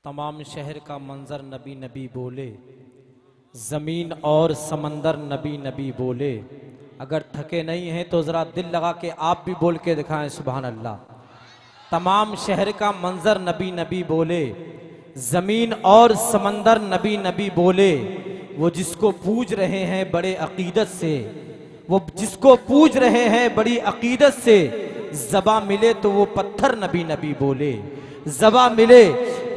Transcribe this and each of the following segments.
तमाम शहर का मंजर नबी नबी बोले, ज़मीन और समंदर नबी नबी बोले। अगर थके नहीं हैं तो ज़रा दिल लगा के आप भी बोल के दिखाएं सुभान अल्लाह। तमाम शहर का मंजर नबी नबी बोले, ज़मीन और समंदर नबी नबी बोले। वो जिसको पूज रहे हैं बड़े अकीदत से, वो जिसको पूज रहे हैं बड़ी अकीदत से, ज़बा मिले तो वो पत्थर नबी नबी बोले, ज़बा मिले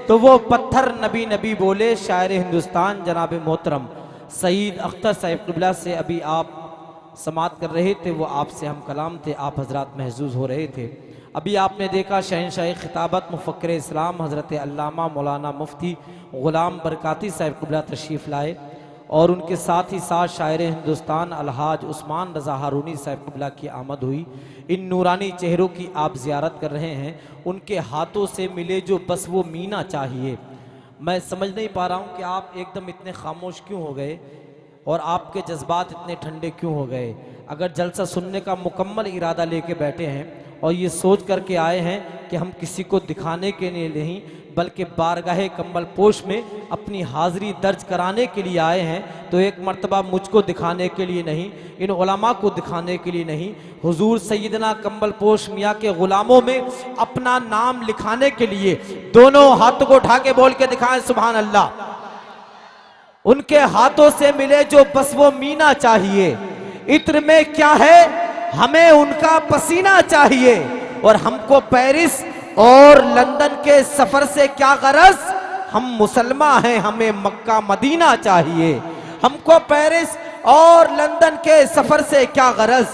तो वो पत्थर नबी नबी बोले। शायर हिंदुस्तान जनाब मोहतरम सईद अख्तर साहिब क़िबला से अभी आप समात कर रहे थे, वो आपसे हम कलाम थे, आप हजरात महजूज हो रहे थे। अभी आपने देखा शहनशाह खिताबत मुफ़क्किर इस्लाम हज़रत अल्लामा मौलाना मुफ्ती ग़ुलाम बरकाती साहिब क़िबला तशरीफ़ लाए और उनके साथ ही साथ शायर हिंदुस्तान अलहाज उस्मान रज़ा हारूनी साहिब क़िबला की आमद हुई। इन नूरानी चेहरों की आप ज़ियारत कर रहे हैं, उनके हाथों से मिले जो बस वो मीना चाहिए। मैं समझ नहीं पा रहा हूँ कि आप एकदम इतने खामोश क्यों हो गए और आपके जज्बात इतने ठंडे क्यों हो गए। अगर जलसा सुनने का मुकम्मल इरादा लेके बैठे हैं और ये सोच करके आए हैं कि हम किसी को दिखाने के लिए नहीं बल्कि बारगाहे कम्बल पोश में अपनी हाज़िरी दर्ज कराने के लिए आए हैं, तो एक मर्तबा मुझको दिखाने के लिए नहीं, इन उलमा को दिखाने के लिए नहीं, हुजूर सैयदना कम्बल पोश मियाँ के ग़ुलामों में अपना नाम लिखाने के लिए दोनों हाथों को उठा के बोल के दिखाएं सुभान अल्लाह। उनके हाथों से मिले जो बस वो मीना चाहिए। इत्र में क्या है, हमें उनका पसीना चाहिए। और हमको पेरिस और लंदन के सफर से क्या गरज, हम मुसलमान हैं, हमें मक्का मदीना चाहिए। हमको पेरिस और लंदन के सफर से क्या गरज,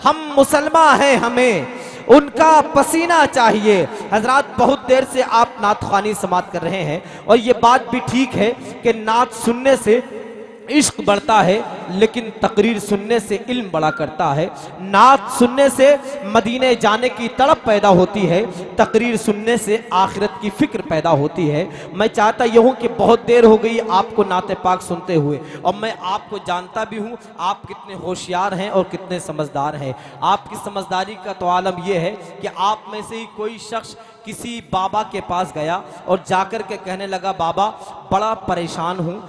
हम मुसलमान हैं, हमें उनका पसीना चाहिए। हजरात बहुत देर से आप नात ख़्वानी समात कर रहे हैं और ये बात भी ठीक है कि नात सुनने से इश्क बढ़ता है, लेकिन तकरीर सुनने से इल्म बड़ा करता है। नात सुनने से मदीने जाने की तड़प पैदा होती है, तकरीर सुनने से आखिरत की फिक्र पैदा होती है। मैं चाहता यह हूँ कि बहुत देर हो गई आपको नाते पाक सुनते हुए, और मैं आपको जानता भी हूँ आप कितने होशियार हैं और कितने समझदार हैं। आपकी समझदारी का तो आलम यह है कि आप में से ही कोई शख्स किसी बाबा के पास गया और जाकर के कहने लगा, बाबा बड़ा परेशान हूँ,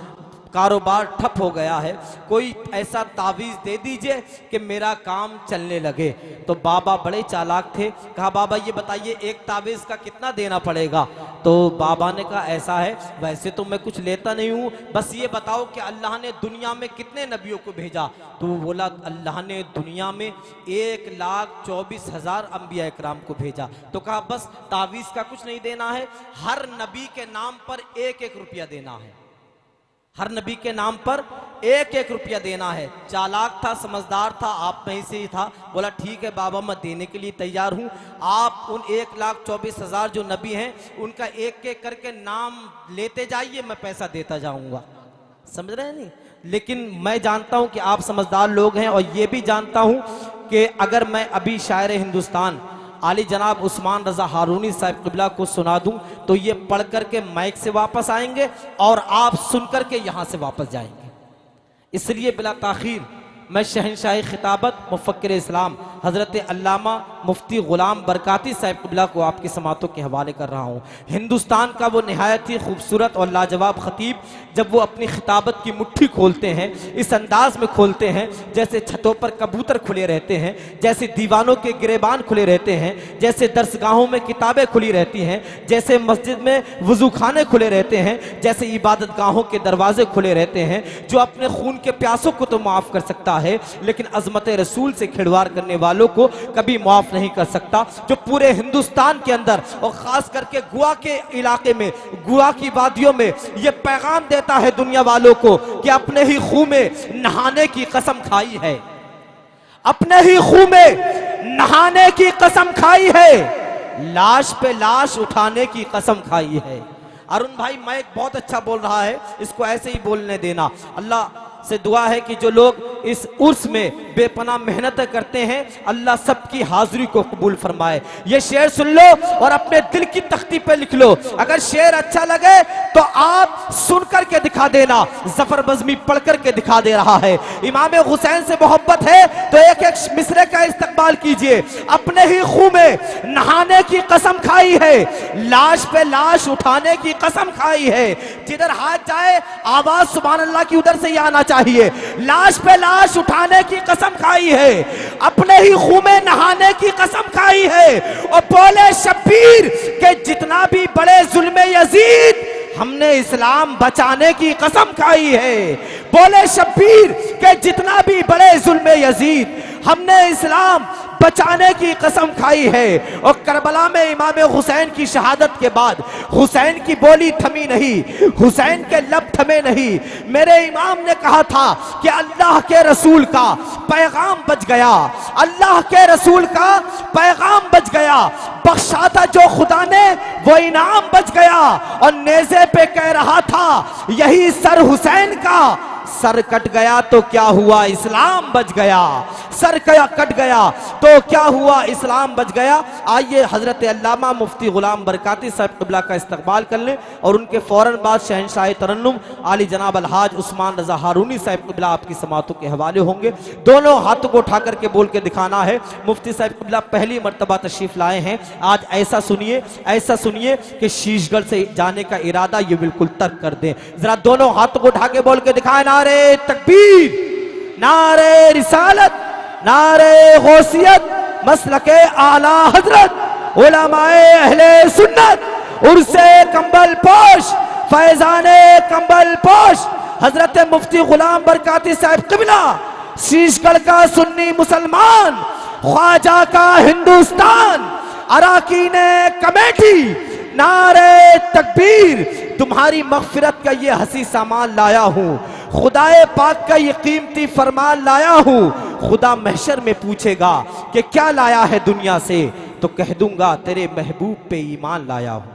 कारोबार ठप हो गया है, कोई ऐसा तावीज़ दे दीजिए कि मेरा काम चलने लगे। तो बाबा बड़े चालाक थे, कहा बाबा ये बताइए एक तावीज़ का कितना देना पड़ेगा। तो बाबा ने कहा ऐसा है, वैसे तो मैं कुछ लेता नहीं हूँ, बस ये बताओ कि अल्लाह ने दुनिया में कितने नबियों को भेजा। तो वो बोला अल्लाह ने दुनिया में 1,24,000 अंबिया इकराम को भेजा। तो कहा बस तावीज़ का कुछ नहीं देना है, हर नबी के नाम पर 1-1 रुपया देना है, हर नबी के नाम पर 1-1 रुपया देना है। चालाक था, समझदार था, आप में से ही था। बोला ठीक है बाबा मैं देने के लिए तैयार हूँ, आप उन 1,24,000 जो नबी हैं उनका एक एक करके नाम लेते जाइए, मैं पैसा देता जाऊँगा। समझ रहे हैं नहीं? लेकिन मैं जानता हूँ कि आप समझदार लोग हैं, और ये भी जानता हूँ कि अगर मैं अभी शायर हिंदुस्तान आली जनाब उस्मान रज़ा हारूनी साहिब क़िबला को सुना दूं तो ये पढ़ करके माइक से वापस आएंगे और आप सुन करके यहाँ से वापस जाएंगे। इसलिए बिला ताख़ीर मैं शहनशाह खिताबत मुफ़क्किर इस्लाम हज़रत अल्लामा मुफ्ती ग़ुलाम बरकाती साहिब क़िबला को आपकी समातों के हवाले कर रहा हूँ। हिंदुस्तान का वो नहायत ही खूबसूरत और लाजवाब ख़तीब जब वो अपनी खिताबत की मुट्ठी खोलते हैं, इस अंदाज में खोलते हैं जैसे छतों पर कबूतर खुले रहते हैं, जैसे दीवानों के गिरेबान खुले रहते हैं, जैसे दरसगाहों में किताबें खुली रहती हैं, जैसे मस्जिद में वज़ू खाने खुले रहते हैं, जैसे इबादत गाहों के दरवाजे खुले रहते हैं। जो अपने खून के प्यासों को तो माफ़ कर सकता है, लेकिन अज़मत रसूल से खिलवाड़ करने वालों को कभी माफ़ नहीं कर सकता। जो पूरे हिंदुस्तान के अंदर और ख़ास करके गोवा के इलाके में, गोवा की वादियों में ये पैगाम देता है दुनिया वालों को कि अपने ही खून में नहाने की कसम खाई है, अपने ही खून में नहाने की कसम खाई है, लाश पे लाश उठाने की कसम खाई है। अरुण भाई माइक बहुत अच्छा बोल रहा है, इसको ऐसे ही बोलने देना। अल्लाह से दुआ है कि जो लोग इस उर्स में बेपनाह मेहनत करते हैं, अल्लाह सबकी हाजिरी को कबूल फरमाए। ये शेर सुन लो और अपने दिल की तख्ती पे लिख लो। अगर शेर अच्छा लगे तो आप सुन करके दिखा देना, जफर बज़मी पढ़ करके दिखा दे रहा है। इमाम हुसैन से मोहब्बत है तो एक एक मिसरे का इस्तेमाल कीजिए। अपने ही खून में नहाने की कसम खाई है, लाश पे लाश उठाने की कसम खाई है। जिधर हाथ जाए आवाज सुभान अल्लाह की उधर से ही आना चाहिए। लाश पे लाश उठाने की कसम खाई है, अपने ही खून में नहाने की कसम खाई है। और बोले शब्बीर के जितना भी बड़े जुल्म यजीद, हमने इस्लाम बचाने की कसम खाई है। बोले शब्बीर के जितना भी बड़े जुल्म यजीद, हमने इस्लाम बचाने की कसम खाई है। और करबला में इमाम हुसैन की शहादत के बाद हुसैन की बोली थमी नहीं, हुसैन के लब थमे नहीं। मेरे इमाम ने कहा था कि अल्लाह के रसूल का पैगाम बच गया, अल्लाह के रसूल का पैगाम बच गया। बख्शा था जो खुदा ने वो इनाम बच गया। और नेज़े पे कह रहा था यही सर हुसैन का, सर कट गया तो क्या हुआ इस्लाम बच गया, सर कट गया तो क्या हुआ इस्लाम बच गया। आइए हजरत अल्लामा मुफ्ती गुलाम बरकाती साहब क़िबला का इस्तकबाल कर लें और उनके फौरन बाद शहंशाह तरन्नुम आली जनाब अलहाज उस्मान रजा हारूनी साहब क़िबला आपकी समातों के हवाले होंगे। दोनों हाथों को उठा करके बोल के दिखाना है। मुफ्ती साहब क़िबला पहली मर्तबा तशरीफ लाए हैं आज। ऐसा सुनिए कि शीशगढ़ से जाने का इरादा ये बिल्कुल तर्क कर दें। जरा दोनों हाथों को उठा के बोल के दिखाए, नारे तकबीर, नारे रिसालत, नारे गौसियत, मसलके आला हजरत, उलमाए अहले सुन्नत, उर्से कंबल पोश, फैजाने कंबल पोश हजरत मुफ्ती गुलाम बरकाती साहब क़िबला, शीशगढ़ का सुन्नी मुसलमान, ख्वाजा का हिंदुस्तान, अराकीन कमेटी, नारे तकबीर। तुम्हारी मग़फ़िरत का ये हसी सामान लाया हूँ, खुदाए पाक का ये कीमती फरमान लाया हूँ। खुदा महशर में पूछेगा कि क्या लाया है दुनिया से, तो कह दूंगा तेरे महबूब पे ईमान लाया हूँ।